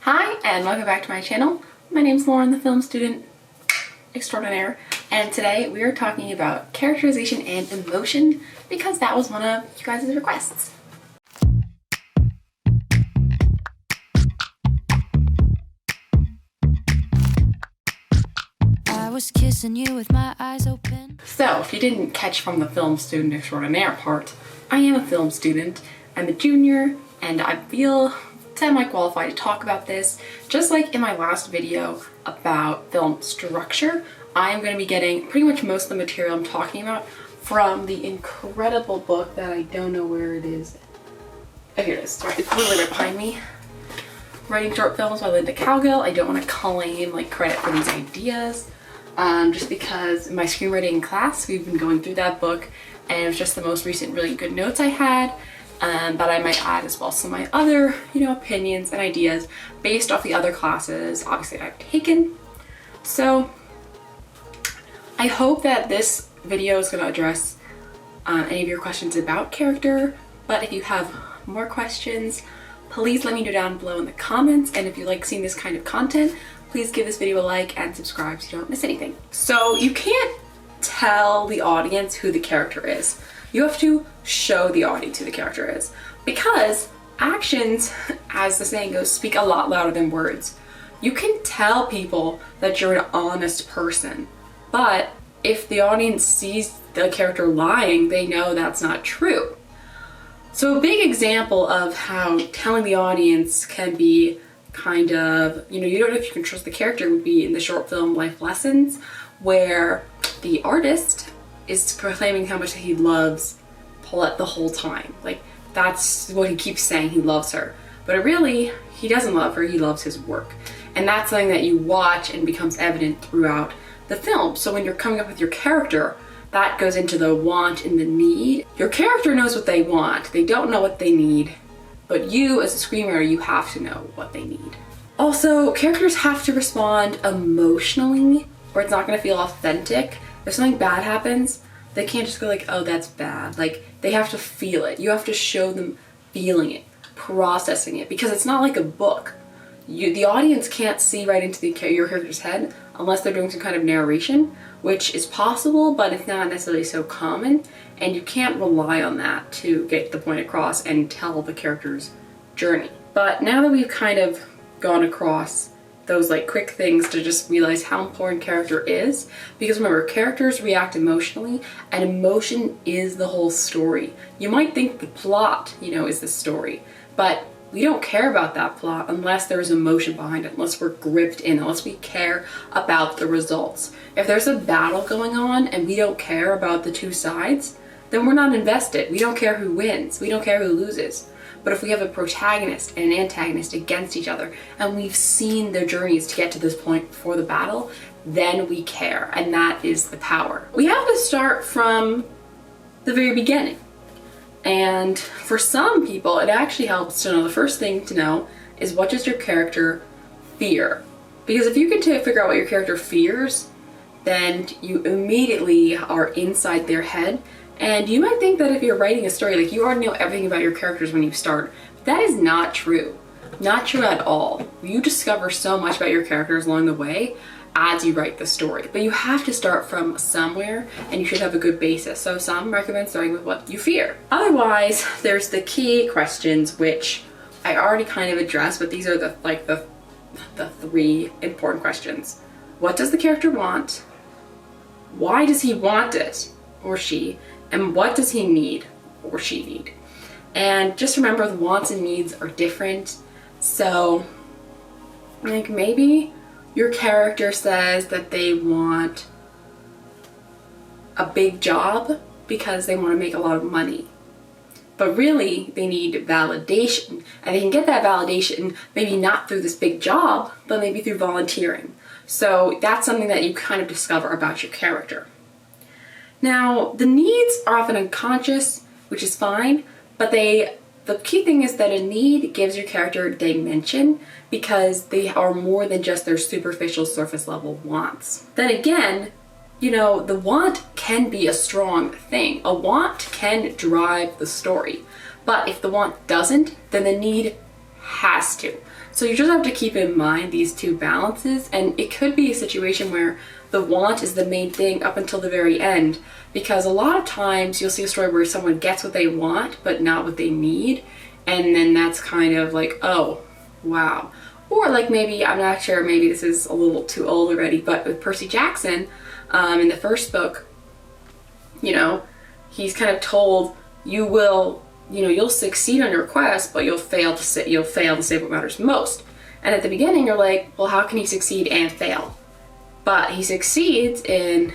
Hi and welcome back to my channel. My name's Lauren, the film student extraordinaire, and today we are talking about characterization and emotion because that was one of you guys' requests. I was kissing you with my eyes open. So if you didn't catch from the film student extraordinaire part, I am a film student. I'm a junior and I feel semi-qualified to talk about this. Just like in my last video about film structure, I'm going to be getting pretty much most of the material I'm talking about from the incredible book that I don't know where it is. Oh, here it is. Sorry, it's literally right behind me. Writing Short Films by Linda Cowgill. I don't want to claim credit for these ideas, just because in my screenwriting class we've been going through that book and it was just the most recent really good notes I had. But I might add as well some of my other, opinions and ideas based off the other classes, obviously, I've taken. So I hope that this video is going to address any of your questions about character. But if you have more questions, please let me know down below in the comments. And if you like seeing this kind of content, please give this video a like and subscribe so you don't miss anything. So you can't tell the audience who the character is. You have to show the audience who the character is, because actions, as the saying goes, speak a lot louder than words. You can tell people that you're an honest person, but if the audience sees the character lying, they know that's not true. So a big example of how telling the audience can be kind of, you don't know if you can trust the character would be in the short film Life Lessons, where the artist is proclaiming how much he loves Paulette the whole time. That's what he keeps saying, he loves her. But really, he doesn't love her, he loves his work. And that's something that you watch and becomes evident throughout the film. So when you're coming up with your character, that goes into the want and the need. Your character knows what they want, they don't know what they need. But you, as a screenwriter, you have to know what they need. Also, characters have to respond emotionally, or it's not gonna feel authentic. If something bad happens, they can't just go oh, that's bad. They have to feel it. You have to show them feeling it, processing it, because it's not like a book. The audience can't see right into your character's head unless they're doing some kind of narration, which is possible, but it's not necessarily so common, and you can't rely on that to get the point across and tell the character's journey. But now that we've kind of gone across those quick things to just realize how important character is, because remember, characters react emotionally and emotion is the whole story. You might think the plot, is the story, but we don't care about that plot unless there's emotion behind it, unless we're gripped in, unless we care about the results. If there's a battle going on and we don't care about the two sides, then we're not invested. We don't care who wins, we don't care who loses. But if we have a protagonist and an antagonist against each other, and we've seen their journeys to get to this point before the battle, then we care, and that is the power. We have to start from the very beginning. And for some people, it actually helps to know, the first thing to know is, what does your character fear? Because if you can figure out what your character fears, then you immediately are inside their head. And you might think that if you're writing a story, you already know everything about your characters when you start. But that is not true. Not true at all. You discover so much about your characters along the way as you write the story. But you have to start from somewhere, and you should have a good basis. So some recommend starting with what you fear. Otherwise, there's the key questions, which I already kind of addressed, but these are the three important questions. What does the character want? Why does he want it, or she? And what does he need, or she need? And just remember, the wants and needs are different. So maybe your character says that they want a big job because they want to make a lot of money, but really they need validation, and they can get that validation maybe not through this big job, but maybe through volunteering. So that's something that you kind of discover about your character. Now, the needs are often unconscious, which is fine, but the key thing is that a need gives your character dimension, because they are more than just their superficial surface level wants. Then again, the want can be a strong thing. A want can drive the story, but if the want doesn't, then the need has to. So you just have to keep in mind these two balances, and it could be a situation where the want is the main thing up until the very end, because a lot of times you'll see a story where someone gets what they want but not what they need, and then that's kind of like, oh, wow. Or like maybe, I'm not sure, maybe this is a little too old already, but with Percy Jackson, in the first book, you know, he's kind of told, you'll succeed on your quest, but you'll fail to save what matters most. And at the beginning, you're like, well, how can he succeed and fail? But he succeeds in,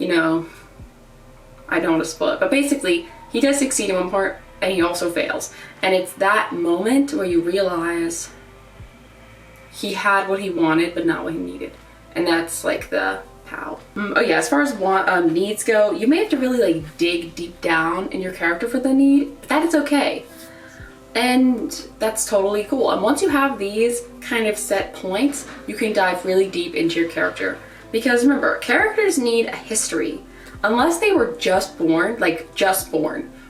I don't want to spoil it, but basically, he does succeed in one part, and he also fails. And it's that moment where you realize he had what he wanted, but not what he needed. And that's like the how. Oh yeah, as far as needs go, you may have to really like dig deep down in your character for the need, but that is okay. And that's totally cool. And once you have these kind of set points, you can dive really deep into your character. Because remember, characters need a history. Unless they were just born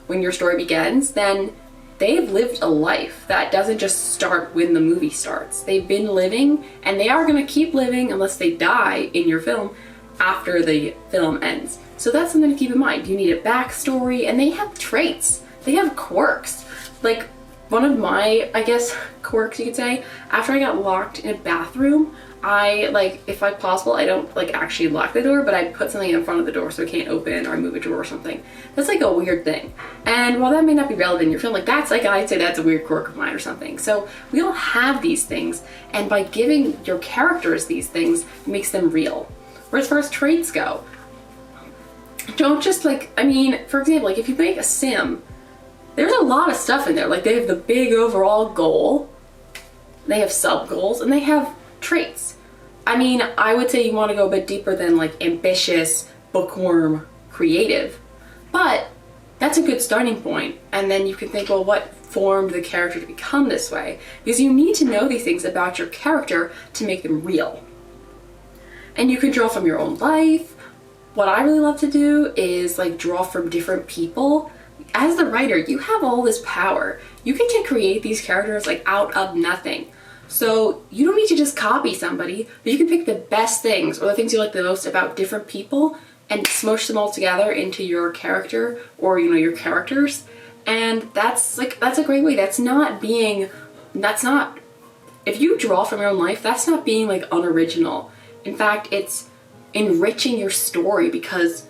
when your story begins, then they've lived a life that doesn't just start when the movie starts. They've been living, and they are going to keep living unless they die in your film after the film ends. So that's something to keep in mind. You need a backstory, and they have traits. They have quirks. Like, one of my, I guess, quirks you could say, after I got locked in a bathroom, if possible, I don't actually lock the door, but I put something in front of the door so it can't open, or I move a drawer or something. That's like a weird thing. And while that may not be relevant in your film, I'd say that's a weird quirk of mine or something. So we all have these things, and by giving your characters these things, it makes them real. Whereas as far as traits go, don't just for example, if you make a sim, there's a lot of stuff in there. Like, they have the big overall goal, they have sub goals, and they have traits. I would say you want to go a bit deeper than ambitious, bookworm, creative, but that's a good starting point. And then you can think, well, what formed the character to become this way? Because you need to know these things about your character to make them real. And you can draw from your own life. What I really love to do is draw from different people. As the writer, you have all this power. You can create these characters out of nothing. So you don't need to just copy somebody, but you can pick the best things or the things you like the most about different people and smush them all together into your character or your characters. And that's a great way. If you draw from your own life, that's not being unoriginal. In fact, it's enriching your story, because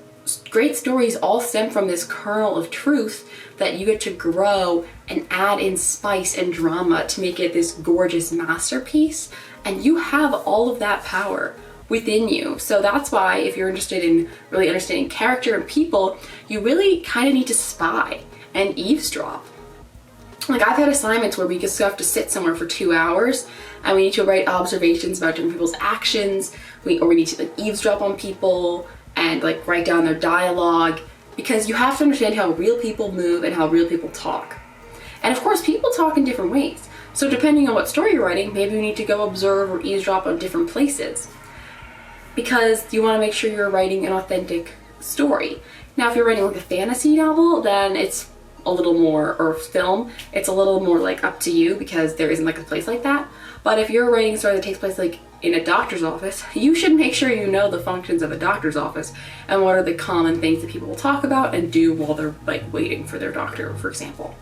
great stories all stem from this kernel of truth that you get to grow and add in spice and drama to make it this gorgeous masterpiece. And you have all of that power within you. So that's why, if you're interested in really understanding character and people, you really kind of need to spy and eavesdrop. I've had assignments where we just have to sit somewhere for 2 hours and we need to write observations about different people's actions, or we need to eavesdrop on people and write down their dialogue, because you have to understand how real people move and how real people talk. And of course, people talk in different ways. So depending on what story you're writing, maybe you need to go observe or eavesdrop on different places, because you want to make sure you're writing an authentic story. Now, if you're writing a fantasy novel, then it's a little more, or film, it's a little more up to you, because there isn't a place like that. But if you're writing a story that takes place in a doctor's office, you should make sure you know the functions of a doctor's office and what are the common things that people will talk about and do while they're waiting for their doctor, for example.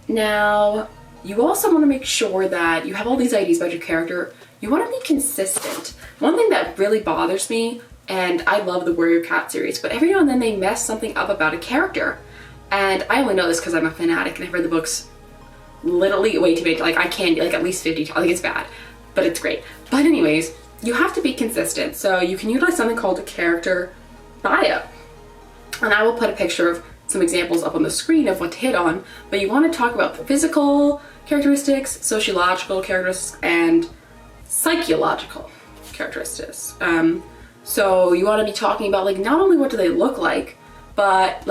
Now, you also want to make sure that you have all these ideas about your character. You want to be consistent. One thing that really bothers me, and I love the Warrior Cat series, but every now and then they mess something up about a character. And I only know this because I'm a fanatic and I've read the books literally way too many, I can't, at least 50 times. It's bad, but it's great. But anyways, you have to be consistent. So you can utilize something called a character bio. And I will put a picture of some examples up on the screen of what to hit on, but you want to talk about the physical characteristics, sociological characteristics, and psychological characteristics. So you want to be talking about not only what do they look like, but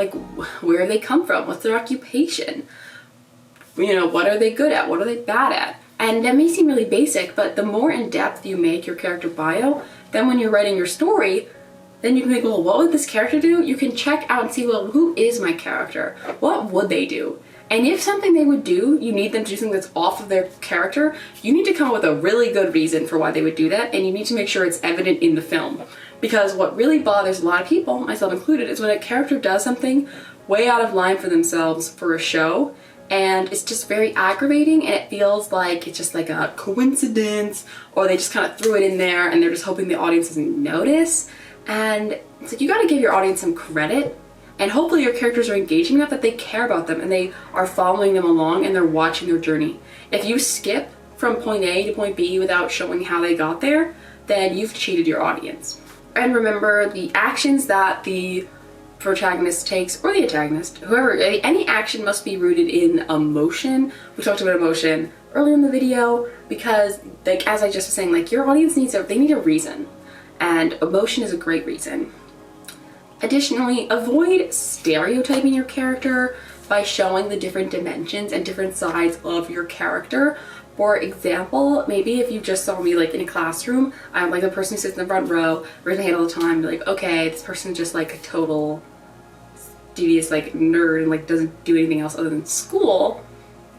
where they come from, what's their occupation, what are they good at, what are they bad at. And that may seem really basic, but the more in depth you make your character bio, then when you're writing your story, then you can think, well, what would this character do? You can check out and see, well, who is my character? What would they do? And if something they would do, you need them to do something that's off of their character, you need to come up with a really good reason for why they would do that, and you need to make sure it's evident in the film. Because what really bothers a lot of people, myself included, is when a character does something way out of line for themselves for a show, and it's just very aggravating, and it feels like it's just like a coincidence, or they just kind of threw it in there and they're just hoping the audience doesn't notice. And it's like, you gotta give your audience some credit, and hopefully your characters are engaging enough that they care about them and they are following them along and they're watching their journey. If you skip from point A to point B without showing how they got there, then you've cheated your audience. And remember, the actions that the protagonist takes, or the antagonist, whoever, any action must be rooted in emotion. We talked about emotion earlier in the video because, like, as I just was saying, like, your audience needs they need a reason, and emotion is a great reason. Additionally, avoid stereotyping your character by showing the different dimensions and different sides of your character. For example, maybe if you just saw me like in a classroom, I'm like the person who sits in the front row, raise my hand all the time, be like, okay, this person's just like a total devious like nerd and like doesn't do anything else other than school.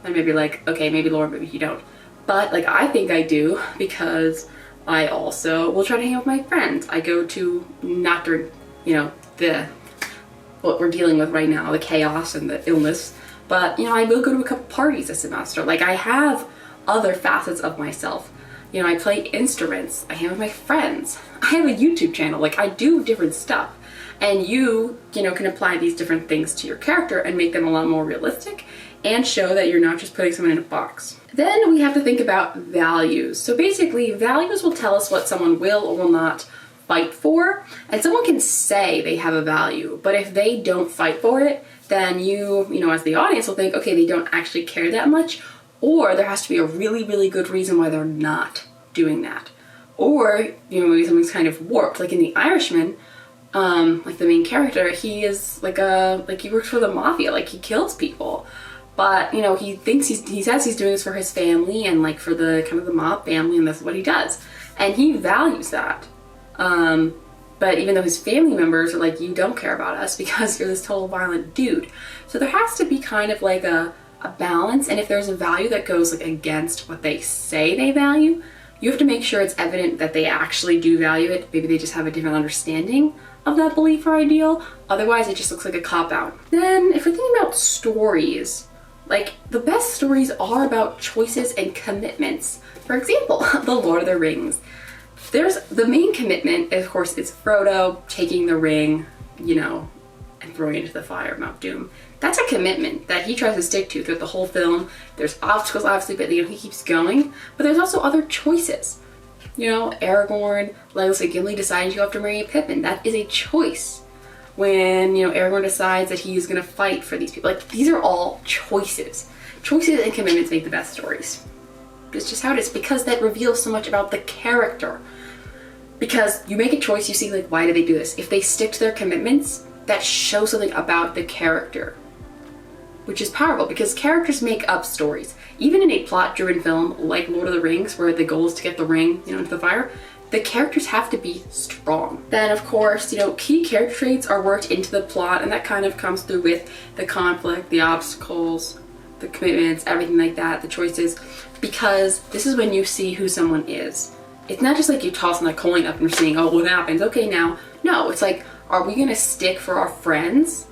And maybe like, okay, maybe Laura, maybe you don't. But like, I think I do, because I also will try to hang out with my friends. I go to, not during, you know, what we're dealing with right now, the chaos and the illness, but you know, I will go to a couple parties this semester. Like, I have other facets of myself. You know, I play instruments, I hang with my friends, I have a YouTube channel, like I do different stuff. And you know, can apply these different things to your character and make them a lot more realistic and show that you're not just putting someone in a box. Then we have to think about values. So basically, values will tell us what someone will or will not fight for, and someone can say they have a value, but if they don't fight for it, then you know, as the audience will think, okay, they don't actually care that much, or there has to be a really, really good reason why they're not doing that. Or, you know, maybe something's kind of warped, like in The Irishman, like the main character, he is like he works for the mafia, like he kills people, but you know, he thinks he says he's doing this for his family and like for the kind of the mob family, and that's what he does, and he values that. But even though his family members are like, you don't care about us because you're this total violent dude. So there has to be kind of like a balance, and if there's a value that goes like against what they say they value, you have to make sure it's evident that they actually do value it. Maybe they just have a different understanding of that belief or ideal. Otherwise, it just looks like a cop-out. Then if we're thinking about stories, like the best stories are about choices and commitments. For example, The Lord of the Rings. There's the main commitment, of course, is Frodo taking the ring, you know, and throwing it into the fire of Mount Doom. That's a commitment that he tries to stick to throughout the whole film. There's obstacles, obviously, but you know, he keeps going. But there's also other choices. You know, Aragorn, Legolas, and Gimli deciding to go after Merry Pippin. That is a choice. When, you know, Aragorn decides that he's gonna fight for these people. Like, these are all choices. Choices and commitments make the best stories. It's just how it is, because that reveals so much about the character. Because you make a choice, you see, like, why do they do this? If they stick to their commitments, that shows something about the character, which is powerful, because characters make up stories. Even in a plot-driven film like Lord of the Rings, where the goal is to get the ring, you know, into the fire, the characters have to be strong. Then, of course, you know, key character traits are worked into the plot, and that kind of comes through with the conflict, the obstacles, the commitments, everything like that, the choices, because this is when you see who someone is. It's not just like you tossing a coin up and you're seeing, oh, what happens? Okay, now. No, it's like, are we gonna stick for our friends,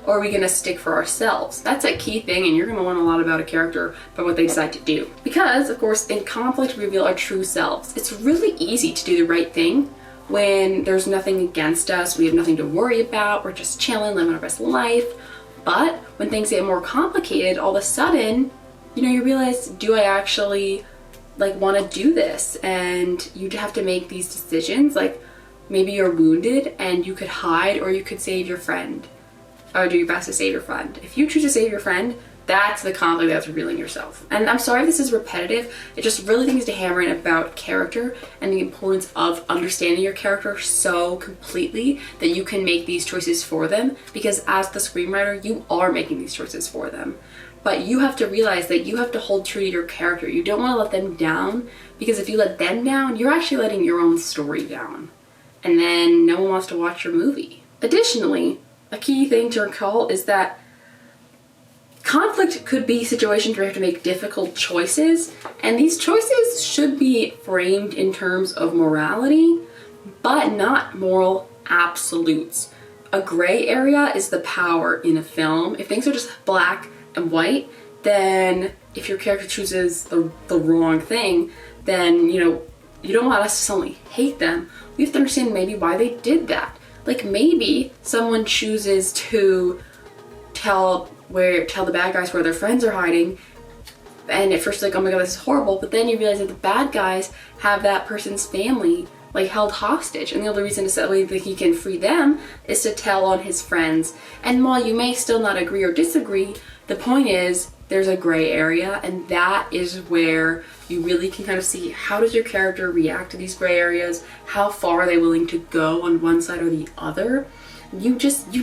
or are we gonna stick for ourselves? That's a key thing, and you're gonna learn a lot about a character by what they decide to do. Because, of course, in conflict, we reveal our true selves. It's really easy to do the right thing when there's nothing against us, we have nothing to worry about, we're just chilling, living our best life. But when things get more complicated, all of a sudden, you know, you realize, do I actually like want to do this? And you have to make these decisions. Like, maybe you're wounded and you could hide, or you could save your friend, or do your best to save your friend. If you choose to save your friend, that's the conflict that's revealing yourself. And I'm sorry if this is repetitive, it just really needs to hammer in about character and the importance of understanding your character so completely that you can make these choices for them, because as the screenwriter, you are making these choices for them. But you have to realize that you have to hold true to your character. You don't want to let them down, because if you let them down, you're actually letting your own story down. And then no one wants to watch your movie. Additionally, a key thing to recall is that Conflict could be situations where you have to make difficult choices, and these choices should be framed in terms of morality, but not moral absolutes. A gray area is the power in a film. If things are just black and white, then if your character chooses the wrong thing, then, you know, you don't want us to suddenly hate them. We have to understand maybe why they did that. Like maybe someone chooses to tell the bad guys where their friends are hiding, and at first like, oh my god, this is horrible, but then you realize that the bad guys have that person's family like held hostage, and the only reason that he can free them is to tell on his friends. And while you may still not agree or disagree, the point is there's a gray area, and that is where you really can kind of see how does your character react to these gray areas, how far are they willing to go on one side or the other. You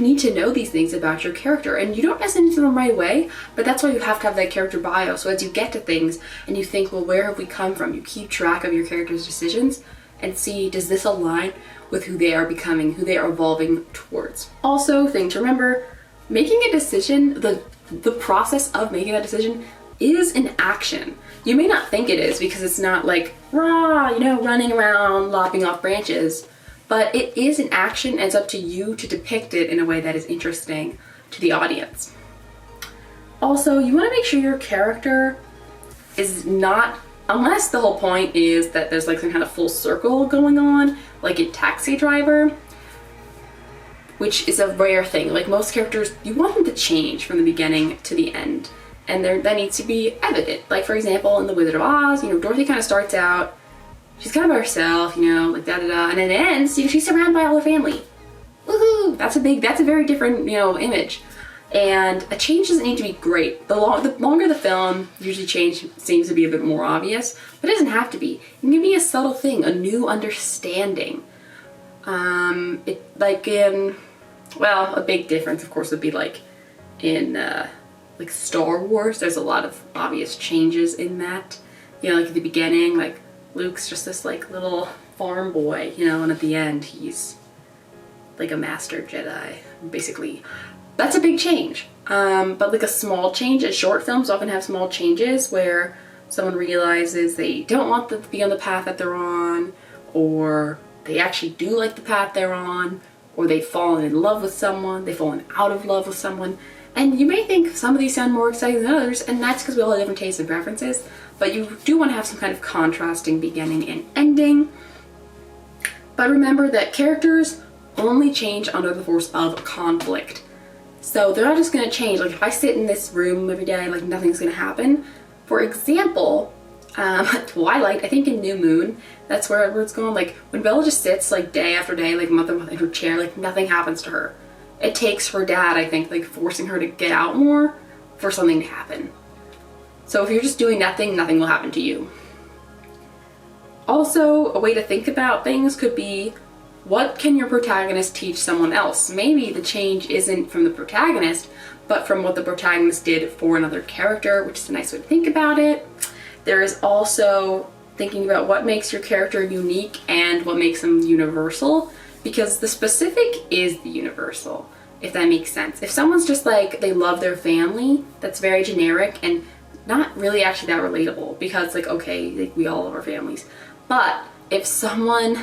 need to know these things about your character, and you don't necessarily know them right away, but that's why you have to have that character bio. So as you get to things and you think, well, where have we come from? You keep track of your character's decisions and see, does this align with who they are becoming, who they are evolving towards. Also, thing to remember, making a decision, the process of making that decision is an action. You may not think it is because it's not like, rah, you know, running around, lopping off branches. But it is an action, and it's up to you to depict it in a way that is interesting to the audience. Also, you want to make sure your character is not, unless the whole point is that there's like some kind of full circle going on, like in Taxi Driver, which is a rare thing. Like most characters, you want them to change from the beginning to the end, and that needs to be evident. Like for example, in The Wizard of Oz, you know, Dorothy kind of starts out, she's kind of by herself, you know, like da-da-da, and then it ends, you know, she's surrounded by all her family. Woohoo! That's a very different, you know, image. And a change doesn't need to be great. The longer the film, usually change seems to be a bit more obvious, but it doesn't have to be. It can be a subtle thing, a new understanding. A big difference, of course, would be like in like Star Wars. There's a lot of obvious changes in that. You know, like at the beginning, like Luke's just this like little farm boy, you know, and at the end he's like a master Jedi, basically. That's a big change. But like a small change, and short films often have small changes where someone realizes they don't want to be on the path that they're on, or they actually do like the path they're on, or they've fallen in love with someone, they've fallen out of love with someone. And you may think some of these sound more exciting than others, and that's because we all have different tastes and preferences, but you do want to have some kind of contrasting beginning and ending. But remember that characters only change under the force of conflict. So they're not just going to change. Like if I sit in this room every day, like nothing's going to happen. For example, Twilight, I think in New Moon, that's where it's going. Like when Bella just sits like day after day, like month after month in her chair, like nothing happens to her. It takes her dad, I think, like forcing her to get out more for something to happen. So if you're just doing nothing, nothing will happen to you. Also, a way to think about things could be, what can your protagonist teach someone else? Maybe the change isn't from the protagonist, but from what the protagonist did for another character, which is a nice way to think about it. There is also thinking about what makes your character unique and what makes them universal, because the specific is the universal, if that makes sense. If someone's just like, they love their family, that's very generic and not really actually that relatable, because like, okay, like we all love our families. But if someone,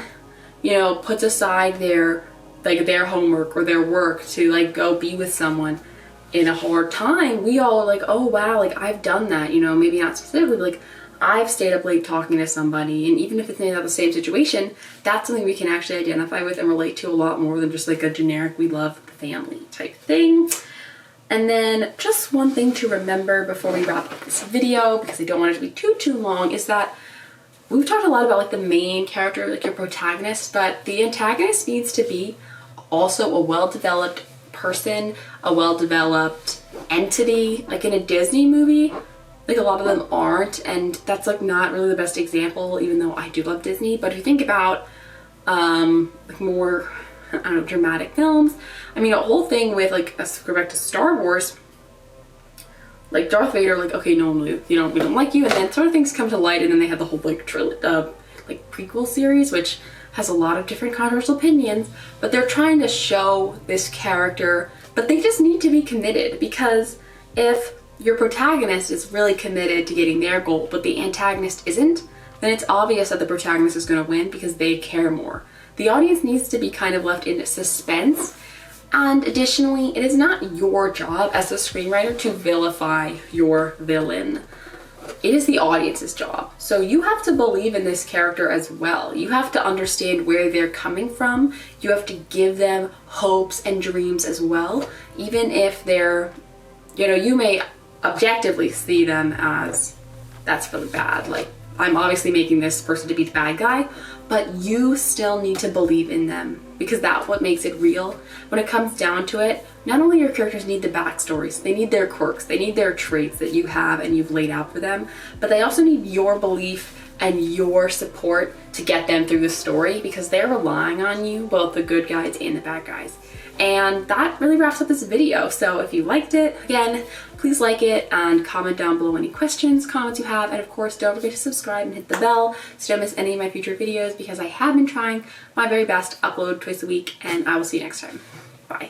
you know, puts aside their homework or their work to like go be with someone in a hard time, we all are like, oh wow, like I've done that, you know, maybe not specifically, but like I've stayed up late talking to somebody, and even if it's not the same situation, that's something we can actually identify with and relate to a lot more than just like a generic we love the family type thing. And then just one thing to remember before we wrap up this video, because I don't want it to be too long, is that we've talked a lot about like the main character, like your protagonist, but the antagonist needs to be also a well-developed person, a well-developed entity. Like in a Disney movie, like a lot of them aren't, and that's like not really the best example, even though I do love Disney. But if you think about like more, I don't know, dramatic films, I mean, a whole thing with like, let's go back to Star Wars, like Darth Vader, like, okay, no, we don't like you, and then sort of things come to light, and then they have the whole like prequel series, which has a lot of different controversial opinions, but they're trying to show this character, but they just need to be committed, because if your protagonist is really committed to getting their goal, but the antagonist isn't, then it's obvious that the protagonist is going to win because they care more. The audience needs to be kind of left in suspense. And additionally, it is not your job as a screenwriter to vilify your villain. It is the audience's job. So you have to believe in this character as well. You have to understand where they're coming from. You have to give them hopes and dreams as well. Even if they're, you may objectively see them as, that's really bad. Like, I'm obviously making this person to be the bad guy, but you still need to believe in them because that's what makes it real. When it comes down to it, not only your characters need the backstories, they need their quirks, they need their traits that you have and you've laid out for them, but they also need your belief and your support to get them through the story because they're relying on you, both the good guys and the bad guys. And that really wraps up this video. So if you liked it, again, please like it and comment down below any questions, comments you have. And of course, don't forget to subscribe and hit the bell so you don't miss any of my future videos because I have been trying my very best to upload twice a week, and I will see you next time. Bye.